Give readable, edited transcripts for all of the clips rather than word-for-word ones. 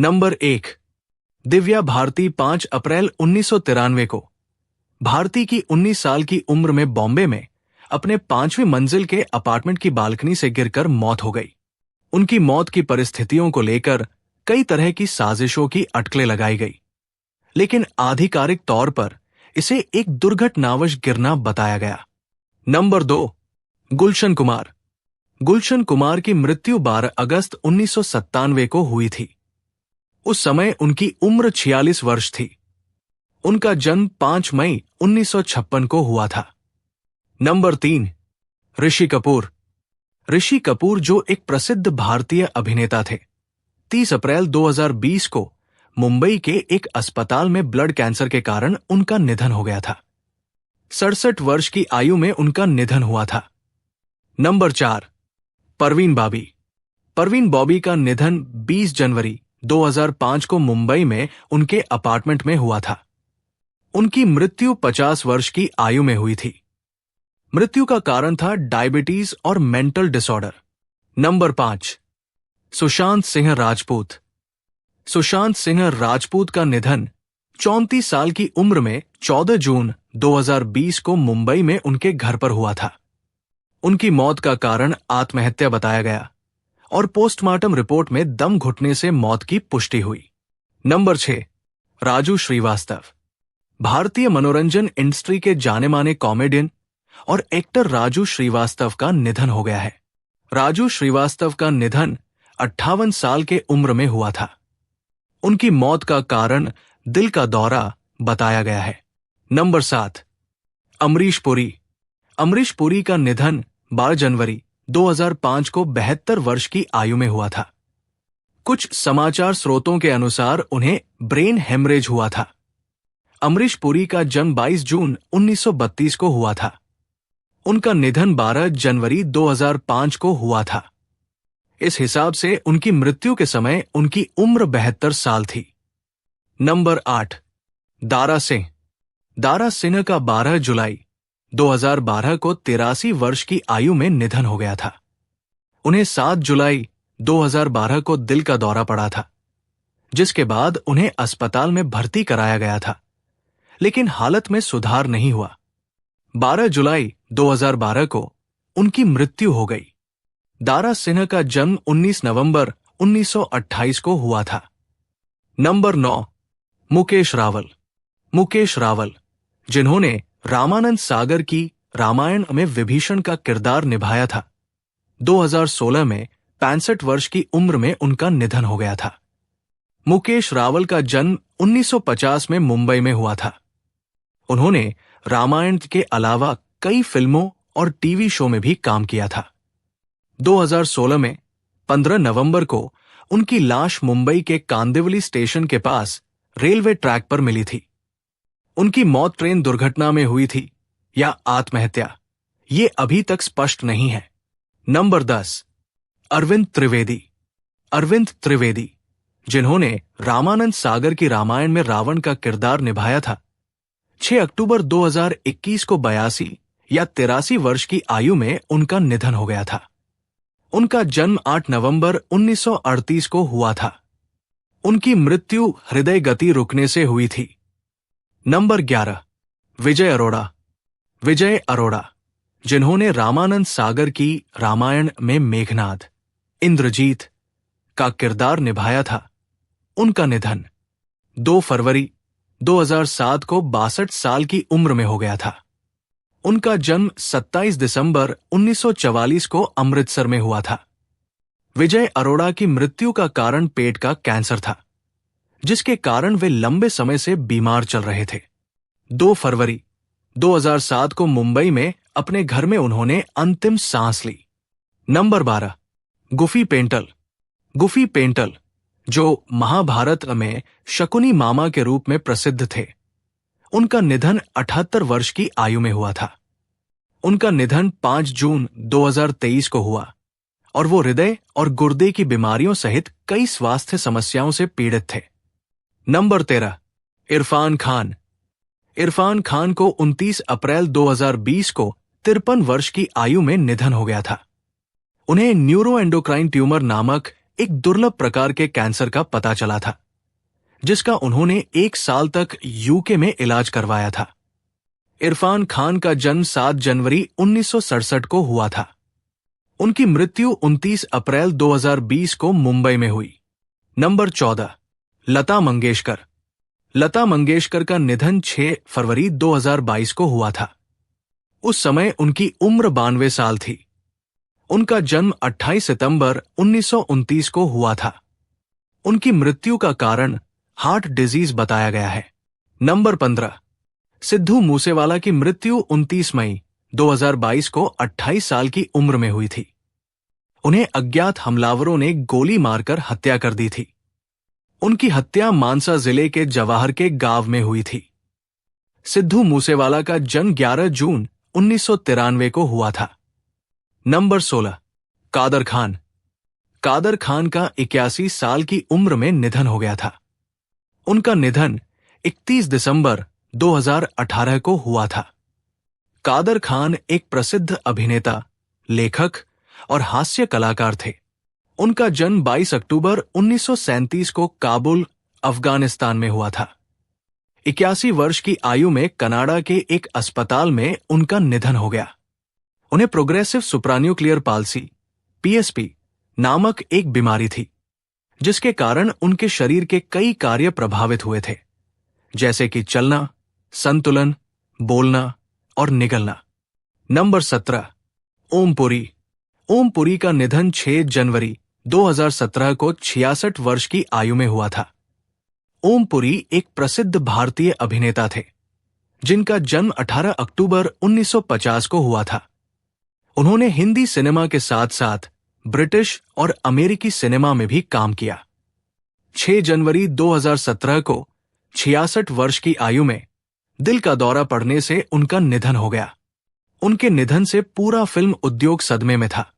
Number 1, Divya Bharti 5 अप्रैल 1993 को भारती की 19 साल की उम्र में बॉम्बे में अपने 5वीं मंजिल के अपार्टमेंट की बालकनी से गिरकर मौत हो गई। उनकी मौत की परिस्थितियों को लेकर कई तरह की साजिशों की अटकलें लगाई गई, लेकिन आधिकारिक तौर पर इसे एक दुर्घटनावश गिरना बताया गया। नंबर 2, गुलशन कुमार। गुलशन कुमार की मृत्यु 12 अगस्त 1997 को हुई थी। उस समय उनकी उम्र 46 वर्ष थी। उनका जन्म 5 मई 1956 को हुआ था। नंबर 3, ऋषि कपूर। ऋषि कपूर जो एक प्रसिद्ध भारतीय अभिनेता थे, 30 अप्रैल 2020 को मुंबई के एक अस्पताल में ब्लड कैंसर के कारण उनका निधन हो गया था। 67 वर्ष की आयु में उनका निधन हुआ था। नंबर 4, परवीन बॉबी। परवीन बॉबी का निधन 20 जनवरी 2005 को मुंबई में उनके अपार्टमेंट में हुआ था। उनकी मृत्यु 50 वर्ष की आयु में हुई थी। मृत्यु का कारण था डायबिटीज और mental disorder. Number 5, Sushant Singh Rajput. Sushant Singh Rajput का निधन 34 साल की उम्र में 14 जून 2020 को मुंबई में उनके घर पर हुआ था। उनकी मौत का कारण आत्महत्या बताया गया और पोस्टमार्टम रिपोर्ट में दम घुटने से मौत की पुष्टि हुई। नंबर 6, राजू श्रीवास्तव। भारतीय मनोरंजन इंडस्ट्री के जाने माने कॉमेडियन और एक्टर राजू श्रीवास्तव का निधन हो गया है। राजू श्रीवास्तव का निधन 58 साल के उम्र में हुआ था। उनकी मौत का कारण दिल का दौरा बताया गया है। नंबर 7, अमरीश पुरी। अमरीश पुरी का निधन 12 जनवरी 2005 को 72 वर्ष की आयु में हुआ था। कुछ समाचार स्रोतों के अनुसार उन्हें ब्रेन हेमरेज हुआ था। अमरीश पुरी का जन्म 22 जून 1932 को हुआ था। उनका निधन 12 जनवरी 2005 को हुआ था। इस हिसाब से उनकी मृत्यु के समय उनकी उम्र 72 साल थी। नंबर 8, दारा सिंह। दारा सिंह का 12 जुलाई 2012 को 83 वर्ष की आयु में निधन हो गया था। उन्हें 7 जुलाई 2012 को दिल का दौरा पड़ा था, जिसके बाद उन्हें अस्पताल में भर्ती कराया गया था, लेकिन हालत में सुधार नहीं हुआ। 12 जुलाई 2012 को उनकी मृत्यु हो गई। दारा सिंह का जन्म 19 नवंबर 1928 को हुआ था। नंबर 9, मुकेश रावल। मुकेश रावल, जिन्होंने रामानंद सागर की रामायण में विभीषण का किरदार निभाया था, 2016 में 65 वर्ष की उम्र में उनका निधन हो गया था। मुकेश रावल का जन्म 1950 में मुंबई में हुआ था। उन्होंने रामायण के अलावा कई फिल्मों और टीवी शो में भी काम किया था। 2016 में 15 नवंबर को उनकी लाश मुंबई के कांदिवली स्टेशन के पास रेलवे ट्रैक पर मिली थी। उनकी मौत ट्रेन दुर्घटना में हुई थी या आत्महत्या, ये अभी तक स्पष्ट नहीं है। नंबर 10, अरविंद त्रिवेदी। अरविंद त्रिवेदी, जिन्होंने रामानंद सागर की रामायण में रावण का किरदार निभाया था, 6 अक्टूबर 2021 को 82 या 83 वर्ष की आयु में उनका निधन हो गया था। उनका जन्म 8 नवंबर 1938 को हुआ था। उनकी मृत्यु हृदय गति रुकने से हुई थी। नंबर 11, विजय अरोड़ा। विजय अरोड़ा, जिन्होंने रामानंद सागर की रामायण में मेघनाद, इंद्रजीत का किरदार निभाया था, उनका निधन 2 फरवरी 2007 को 62 साल की उम्र में हो गया था। उनका जन्म 27 दिसंबर 1944 को अमृतसर में हुआ था। विजय अरोड़ा की मृत्यु का कारण पेट का कैंसर था, जिसके कारण वे लंबे समय से बीमार चल रहे थे। 2 फरवरी 2007 को मुंबई में अपने घर में उन्होंने अंतिम सांस ली। नंबर 12, गुफी पेंटल। गुफी पेंटल, जो महाभारत में शकुनी मामा के रूप में प्रसिद्ध थे, उनका निधन 78 वर्ष की आयु में हुआ था। उनका निधन 5 जून 2023 को हुआ और वो हृदय और गुर्दे की बीमारियों सहित कई स्वास्थ्य समस्याओं से पीड़ित थे। नंबर 13, इरफान खान। इरफान खान को 29 अप्रैल 2020 को 53 वर्ष की आयु में निधन हो गया था। उन्हें न्यूरोएंडोक्राइन ट्यूमर नामक एक दुर्लभ प्रकार के कैंसर का पता चला था, जिसका उन्होंने 1 साल तक यूके में इलाज करवाया था। इरफान खान का जन्म 7 जनवरी 1967 को हुआ था। उनकी मृत्यु 29 अप्रैल 2020 को मुंबई में हुई। नंबर 14, लता मंगेशकर। लता मंगेशकर का निधन 6 फरवरी 2022 को हुआ था। उस समय उनकी उम्र 92 साल थी। उनका जन्म 28 सितंबर 1929 को हुआ था। उनकी मृत्यु का कारण हार्ट डिजीज बताया गया है। नंबर 15, सिद्धू मूसेवाला की मृत्यु 29 मई 2022 को 28 साल की उम्र में हुई थी। उन्हें अज्ञात हमलावरों ने गोली मारकर हत्या कर दी थी। उनकी हत्या मानसा जिले के जवाहर के गांव में हुई थी। सिद्धू मूसेवाला का जन्म 11 जून 1993 को हुआ था। नंबर 16, कादर खान। कादर खान का 81 साल की उम्र में निधन हो गया था। उनका निधन 31 दिसंबर 2018 को हुआ था। कादर खान एक प्रसिद्ध अभिनेता, लेखक और हास्य कलाकार थे। उनका जन्म 22 अक्टूबर 1937 को काबुल, अफगानिस्तान में हुआ था। 81 वर्ष की आयु में कनाडा के एक अस्पताल में उनका निधन हो गया। उन्हें प्रोग्रेसिव सुप्रान्यूक्लियर पाल्सी, पीएसपी नामक एक बीमारी थी, जिसके कारण उनके शरीर के कई कार्य प्रभावित हुए थे, जैसे कि चलना, संतुलन, बोलना और निगलना। नंबर 17, ओम पुरी। ओम पुरी का निधन 6 जनवरी 2017 को 66 वर्ष की आयु में हुआ था। ओम पुरी एक प्रसिद्ध भारतीय अभिनेता थे, जिनका जन्म 18 अक्टूबर 1950 को हुआ था। उन्होंने हिंदी सिनेमा के साथ साथ ब्रिटिश और अमेरिकी सिनेमा में भी काम किया। 6 जनवरी 2017 को 66 वर्ष की आयु में दिल का दौरा पड़ने से उनका निधन हो गया। उनके निधन से पूरा फिल्म उद्योग सदमे में था।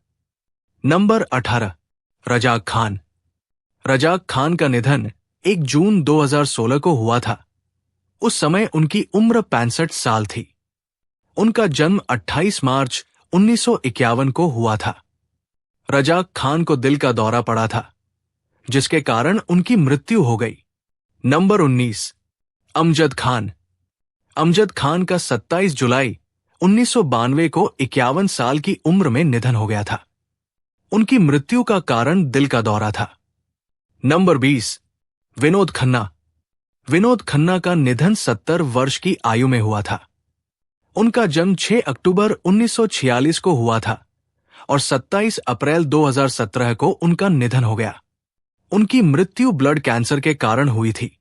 नंबर 18, रजाक खान। रजाक खान का निधन 1 जून 2016 को हुआ था। उस समय उनकी उम्र 65 साल थी। उनका जन्म 28 मार्च 1951 को हुआ था। रजाक खान को दिल का दौरा पड़ा था, जिसके कारण उनकी मृत्यु हो गई। नंबर 19, अमजद खान। अमजद खान का 27 जुलाई 1992 को 51 साल की उम्र में निधन हो गया था। उनकी मृत्यु का कारण दिल का दौरा था। नंबर 20, विनोद खन्ना। विनोद खन्ना का निधन 70 वर्ष की आयु में हुआ था। उनका जन्म 6 अक्टूबर 1946 को हुआ था और 27 अप्रैल 2017 को उनका निधन हो गया। उनकी मृत्यु ब्लड कैंसर के कारण हुई थी।